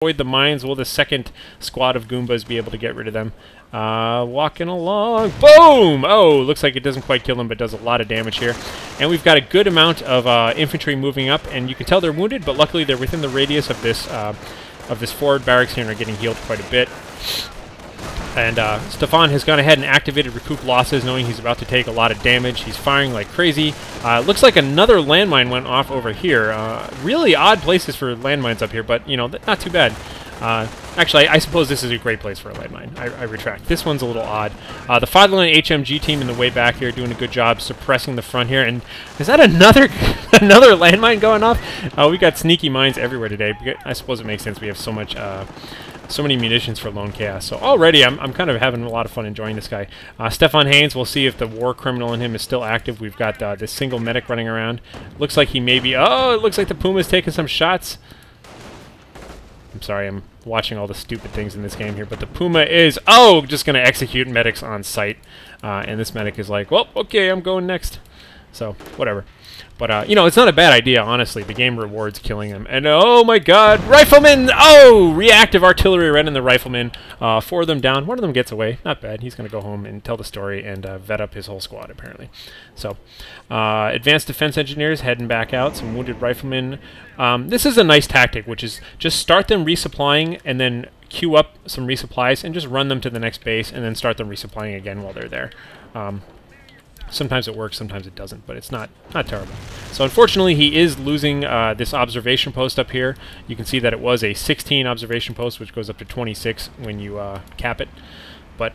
avoid the mines. Will the second squad of Goombas be able to get rid of them? Walking along. Boom! Oh, looks like it doesn't quite kill them, but does a lot of damage here. And we've got a good amount of infantry moving up, and you can tell they're wounded, but luckily they're within the radius of this forward barracks here and are getting healed quite a bit. And Stefan has gone ahead and activated recoup losses, knowing he's about to take a lot of damage. He's firing like crazy. Looks like another landmine went off over here. Really odd places for landmines up here, but, you know, not too bad. Actually, I suppose this is a great place for a landmine. I retract. This one's a little odd. The Fatherland HMG team in the way back here doing a good job suppressing the front here. And is that another another landmine going off? We got sneaky mines everywhere today. I suppose it makes sense. We have so much... so many munitions for LoneChaos. So already I'm kind of having a lot of fun enjoying this guy. StefanHaines, we'll see if the war criminal in him is still active. We've got this single medic running around. Looks like he may be... Oh, it looks like the Puma's taking some shots. I'm sorry, I'm watching all the stupid things in this game here, but the Puma is... Oh, just going to execute medics on sight. And this medic is like, well, okay, I'm going next. So, whatever. But, you know, it's not a bad idea, honestly. The game rewards killing him. And, oh my god, rifleman! Oh! Reactive artillery right in the rifleman. 4 of them down. One of them gets away. Not bad. He's going to go home and tell the story and vet up his whole squad, apparently. So, advanced defense engineers heading back out. Some wounded riflemen. This is a nice tactic, which is just start them resupplying and then queue up some resupplies and just run them to the next base and then start them resupplying again while they're there. Sometimes it works, sometimes it doesn't, but it's not terrible. So unfortunately, he is losing this observation post up here. You can see that it was a 16 observation post, which goes up to 26 when you cap it. But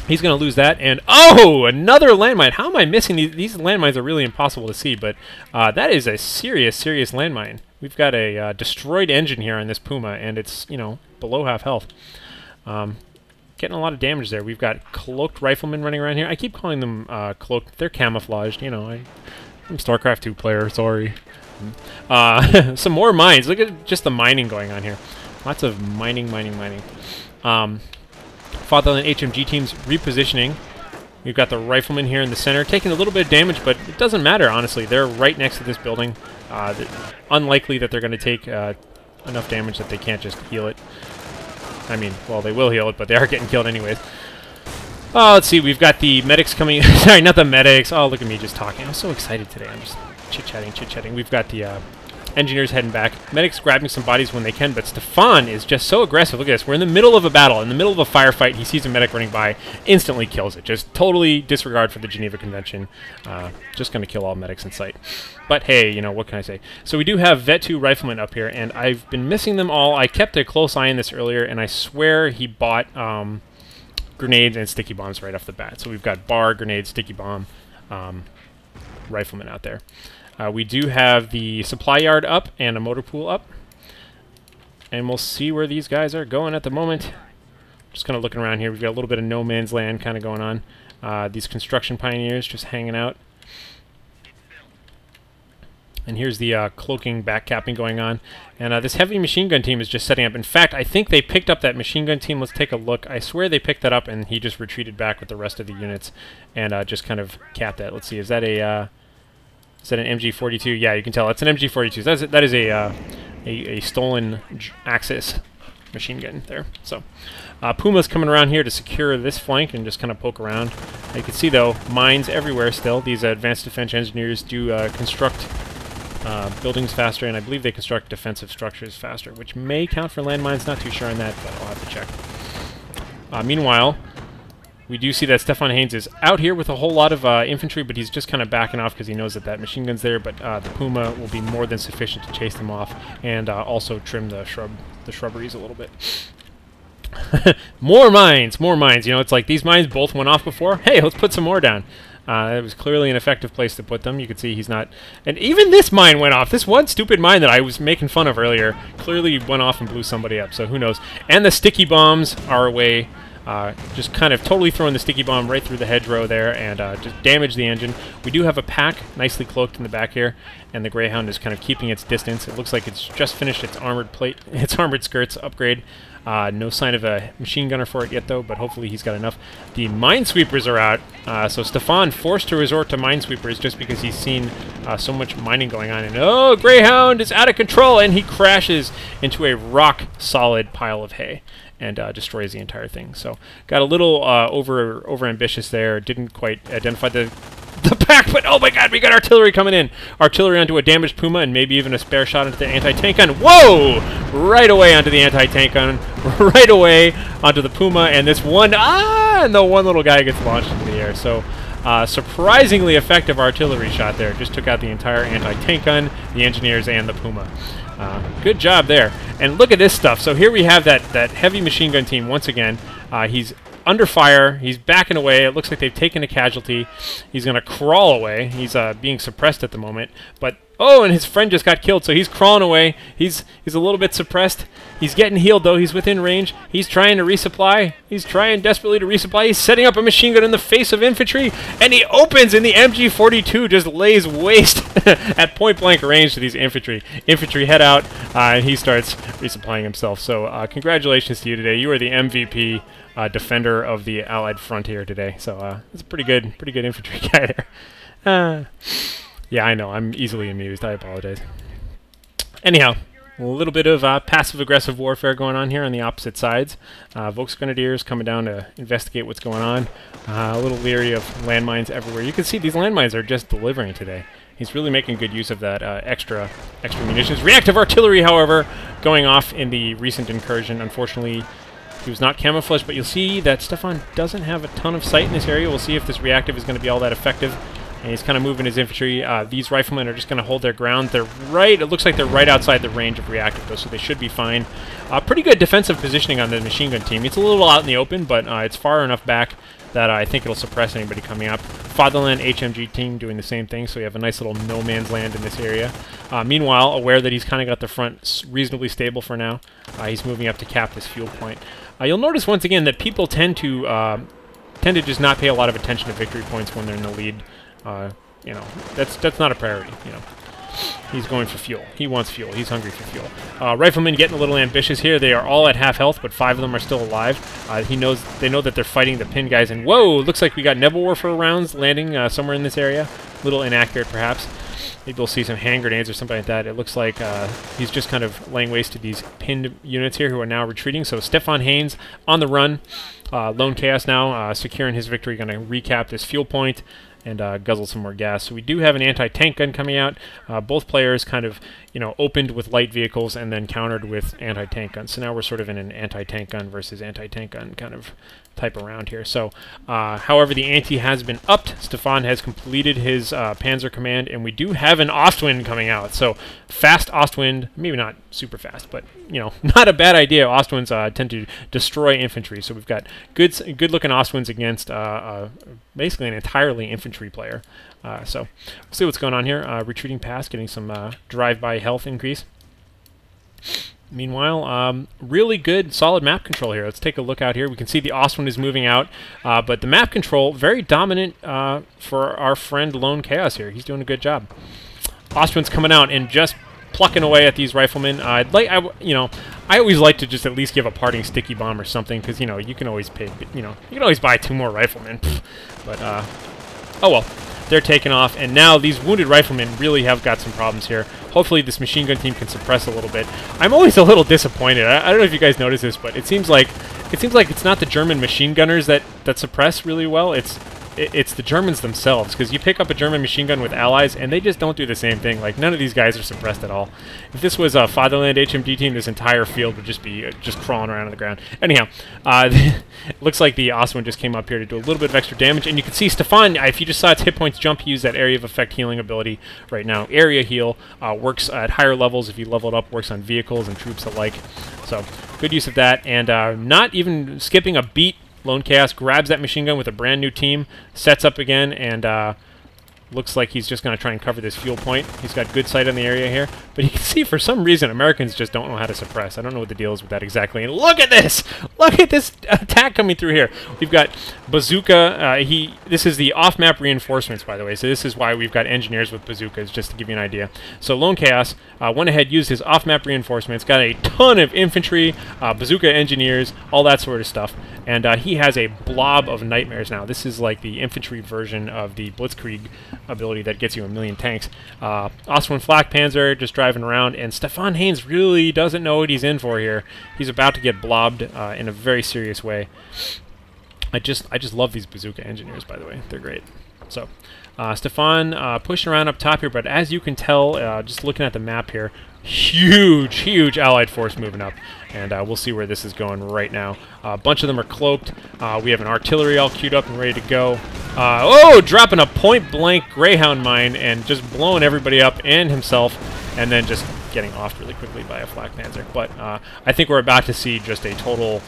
he's going to lose that. And oh, another landmine. How am I missing these? These landmines are really impossible to see, but that is a serious landmine. We've got a destroyed engine here on this Puma, and it's, you know, below half health. Getting a lot of damage there. We've got cloaked riflemen running around here. I keep calling them cloaked. They're camouflaged, you know. I'm a StarCraft 2 player, sorry. Some more mines. Look at just the mining going on here. Lots of mining. Fatherland HMG teams repositioning. We've got the riflemen here in the center, taking a little bit of damage, but it doesn't matter, honestly. They're right next to this building. Unlikely that they're going to take enough damage that they can't just heal it. I mean, well, they will heal it, but they are getting killed anyways. Oh, let's see. We've got the medics coming... Sorry, not the medics. Oh, look at me just talking. I'm so excited today. I'm just chit-chatting. We've got the engineers heading back. Medics grabbing some bodies when they can, but Stefan is just so aggressive. Look at this. We're in the middle of a battle, in the middle of a firefight. He sees a medic running by, instantly kills it. Just totally disregard for the Geneva Convention. Just going to kill all medics in sight. But hey, you know, what can I say? So we do have Vet 2 riflemen up here, and I've been missing them all. I kept a close eye on this earlier, and I swear he bought grenades and sticky bombs right off the bat. So we've got bar, grenade, sticky bomb, riflemen out there. We do have the supply yard up and a motor pool up. And we'll see where these guys are going at the moment. Just kind of looking around here. We've got a little bit of no man's land kind of going on. These construction pioneers just hanging out. And here's the cloaking backcapping going on. And this heavy machine gun team is just setting up. In fact, I think they picked up that machine gun team. Let's take a look. I swear they picked that up, and he just retreated back with the rest of the units and just kind of capped that. Let's see. Is that a... Is that an MG42? Yeah, you can tell. It's an MG42. That is a stolen Axis machine gun there. So, Puma's coming around here to secure this flank and just kind of poke around. You can see, though, mines everywhere still. These advanced defense engineers do construct buildings faster, and I believe they construct defensive structures faster, which may count for landmines. Not too sure on that, but I'll have to check. Meanwhile... We do see that StefanHaines is out here with a whole lot of infantry, but he's just kind of backing off because he knows that that machine gun's there, but the Puma will be more than sufficient to chase them off and also trim the shrubberies a little bit. More mines! You know, it's like these mines both went off before. Hey, let's put some more down. It was clearly an effective place to put them. You can see he's not... And even this mine went off. This one stupid mine that I was making fun of earlier clearly went off and blew somebody up, so who knows. And the sticky bombs are away. Just kind of totally throwing the sticky bomb right through the hedgerow there and just damage the engine. We do have a pack nicely cloaked in the back here, and the Greyhound is kind of keeping its distance. It looks like it's just finished its armored plate, its armored skirts upgrade. No sign of a machine gunner for it yet, though, but hopefully he's got enough. The minesweepers are out, so Stefan forced to resort to minesweepers just because he's seen so much mining going on. And oh, Greyhound is out of control, and he crashes into a rock-solid pile of hay and destroys the entire thing. So got a little over ambitious there. Didn't quite identify the pack, but oh my god, we got artillery coming in. Artillery onto a damaged Puma, and maybe even a spare shot into the anti-tank gun. Whoa! Right away onto the anti-tank gun. Right away onto the Puma, and this one, and the one little guy gets launched into the air. So surprisingly effective artillery shot there. Just took out the entire anti-tank gun, the engineers, and the Puma. Good job there. And look at this stuff. So here we have that heavy machine gun team once again. He's under fire. He's backing away. It looks like they've taken a casualty. He's going to crawl away. He's being suppressed at the moment. But oh, and his friend just got killed, so he's crawling away. He's a little bit suppressed. He's getting healed, though. He's within range. He's trying to resupply. He's trying desperately to resupply. He's setting up a machine gun in the face of infantry, and he opens, and the MG42 just lays waste at point-blank range to these infantry. Infantry head out, and he starts resupplying himself. So congratulations to you today. You are the MVP defender of the Allied front here today. So it's a pretty good infantry guy there. Yeah, I know. I'm easily amused. I apologize. Anyhow, a little bit of passive-aggressive warfare going on here on the opposite sides. Volksgrenadiers coming down to investigate what's going on. A little leery of landmines everywhere. You can see these landmines are just delivering today. He's really making good use of that extra munitions. Reactive artillery, however, going off in the recent incursion. Unfortunately, he was not camouflaged, but you'll see that Stefan doesn't have a ton of sight in this area. We'll see if this reactive is going to be all that effective. And he's kind of moving his infantry. These riflemen are just going to hold their ground. They're right, it looks like they're right outside the range of reactive, though, so they should be fine. Pretty good defensive positioning on the machine gun team. It's a little out in the open, but it's far enough back that I think it'll suppress anybody coming up. Fatherland HMG team doing the same thing, so we have a nice little no man's land in this area. Meanwhile, aware that he's kind of got the front reasonably stable for now, he's moving up to cap this fuel point. You'll notice once again that people tend to just not pay a lot of attention to victory points when they're in the lead. You know, that's not a priority, you know. He's going for fuel. He wants fuel. He's hungry for fuel. Riflemen getting a little ambitious here. They are all at half health, but 5 of them are still alive. They know that they're fighting the pin guys, and whoa, looks like we got Nebel Warfare rounds landing somewhere in this area. A little inaccurate, perhaps. Maybe we'll see some hand grenades or something like that. It looks like he's just kind of laying waste to these pinned units here who are now retreating. So StefanHaines on the run. LoneChaos now securing his victory, going to recap this fuel point and guzzle some more gas. So we do have an anti-tank gun coming out. Both players kind of, you know, opened with light vehicles and then countered with anti-tank guns. So now we're sort of in an anti-tank gun versus anti-tank gun kind of type around here. So, however, the ante has been upped. Stefan has completed his Panzer command, and we do have an Ostwind coming out. So, fast Ostwind, maybe not super fast, but, you know, not a bad idea. Ostwinds tend to destroy infantry. So we've got good-looking Ostwinds against basically an entirely infantry player. So, we'll see what's going on here. Retreating past, getting some drive-by health increase. Meanwhile, really good, solid map control here. Let's take a look out here. We can see the Ostwind is moving out, but the map control, very dominant for our friend LoneChaos here. He's doing a good job. Ostwind's coming out and just plucking away at these riflemen. I always like to just at least give a parting sticky bomb or something, because, you know, you can always pay, you can always buy 2 more riflemen. But, oh well. They're taking off, and now these wounded riflemen really have got some problems here. Hopefully this machine gun team can suppress a little bit. I'm always a little disappointed. I don't know if you guys notice this, but it seems like it's not the German machine gunners that suppress really well. It's the Germans themselves, because you pick up a German machine gun with allies, and they just don't do the same thing. Like, none of these guys are suppressed at all. If this was a Fatherland HMD team, this entire field would just be just crawling around on the ground. Anyhow, it looks like the Ostwind just came up here to do a little bit of extra damage, and you can see Stefan, if you just saw its hit points jump, he used that area of effect healing ability right now. Area heal works at higher levels. If you level it up, works on vehicles and troops alike. So, good use of that, and not even skipping a beat. LoneChaos grabs that machine gun with a brand new team, sets up again, and looks like he's just going to try and cover this fuel point. He's got good sight on the area here, but you can see for some reason Americans just don't know how to suppress. I don't know what the deal is with that exactly. And look at this! Look at this attack coming through here. We've got bazooka. This is the off-map reinforcements, by the way. So this is why we've got engineers with bazookas, just to give you an idea. So LoneChaos went ahead, used his off-map reinforcements, got a ton of infantry, bazooka engineers, all that sort of stuff. And he has a blob of nightmares now. This is like the infantry version of the Blitzkrieg ability that gets you 1,000,000 tanks. Ostwind Flak Panzer just driving around, and StefanHaines really doesn't know what he's in for here. He's about to get blobbed in a very serious way. I just love these bazooka engineers, by the way. They're great. So Stefan pushing around up top here, but as you can tell, just looking at the map here, huge Allied force moving up, and we'll see where this is going right now. A bunch of them are cloaked. We have an artillery all queued up and ready to go. Oh, dropping a point-blank Greyhound mine and just blowing everybody up and himself, and then just getting offed really quickly by a Flak Panzer. But I think we're about to see just a total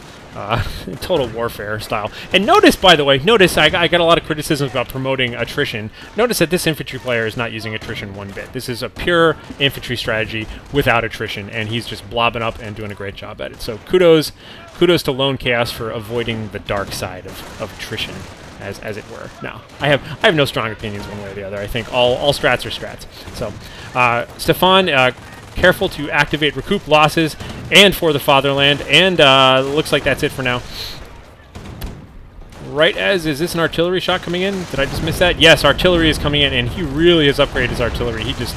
warfare style. And notice, by the way, I got a lot of criticisms about promoting attrition. Notice that this infantry player is not using attrition one bit. This is a pure infantry strategy without attrition, and he's just blobbing up and doing a great job at it. So kudos to LoneChaos for avoiding the dark side of attrition, as it were. Now, I have no strong opinions one way or the other. I think all strats are strats. So Stefan, careful to activate recoup losses and for the fatherland, and looks like that's it for now. Right as, is this an artillery shot coming in? Did I just miss that? Yes, artillery is coming in, and he really has upgraded his artillery. He just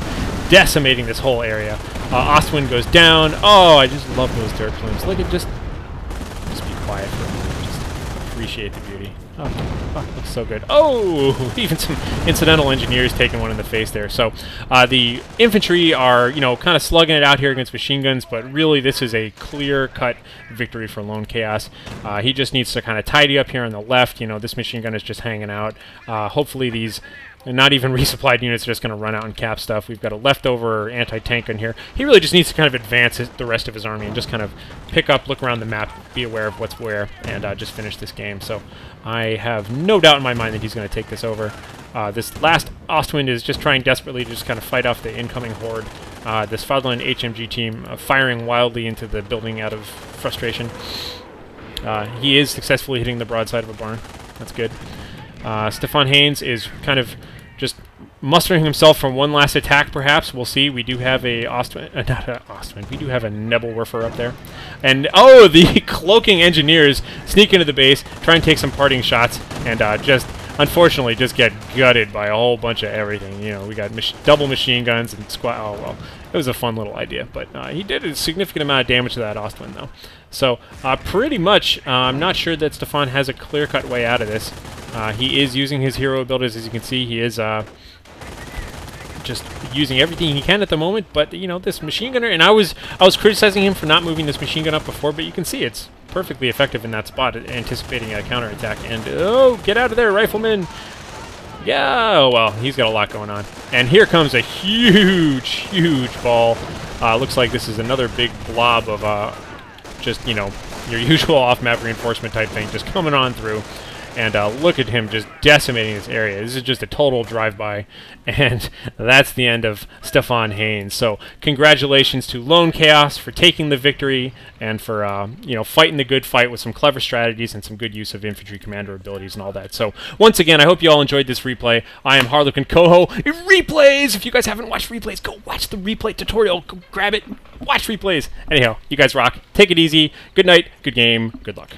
decimating this whole area. Ostwind goes down. Oh, I just love those dirt plumes. Look at just be quiet for a minute. Just appreciate the beauty. Oh, looks so good. Oh, even some incidental engineers taking one in the face there. So the infantry are, kind of slugging it out here against machine guns, but really this is a clear-cut victory for LoneChaos. He just needs to kind of tidy up here on the left. This machine gun is just hanging out. Hopefully these not even resupplied units are just going to run out and cap stuff. We've got a leftover anti-tank in here. He really just needs to kind of advance the rest of his army and just kind of pick up, look around the map, be aware of what's where, and just finish this game. So I have no doubt in my mind that he's going to take this over. This last Ostwind is just trying desperately to just kind of fight off the incoming horde. This Fatherland HMG team firing wildly into the building out of frustration. He is successfully hitting the broadside of a barn. That's good. StefanHaines is kind of just mustering himself from one last attack, perhaps. We'll see. We do have a we do have a Nebelwerfer up there. And, oh, the cloaking engineers sneak into the base, try and take some parting shots, and just, unfortunately, just get gutted by a whole bunch of everything. We got double machine guns and squad. Oh, well, it was a fun little idea, but he did a significant amount of damage to that Ostwind, though. So, pretty much, I'm not sure that Stefan has a clear-cut way out of this. He is using his hero abilities, as you can see. He is just using everything he can at the moment, but this machine gunner, and I was criticizing him for not moving this machine gun up before, but you can see it's perfectly effective in that spot, anticipating a counterattack. And oh, get out of there, rifleman! Yeah, oh well, he's got a lot going on. And here comes a huge ball. Looks like this is another big blob of just your usual off-map reinforcement type thing, just coming on through. And look at him just decimating this area. This is just a total drive-by. And that's the end of StefanHaines. So congratulations to LoneChaos for taking the victory and for fighting the good fight with some clever strategies and some good use of infantry commander abilities and all that. So once again, I hope you all enjoyed this replay. I am HarlequinCoHO. Replays! If you guys haven't watched replays, go watch the replay tutorial. Go grab it. Watch replays. Anyhow, you guys rock. Take it easy. Good night. Good game. Good luck.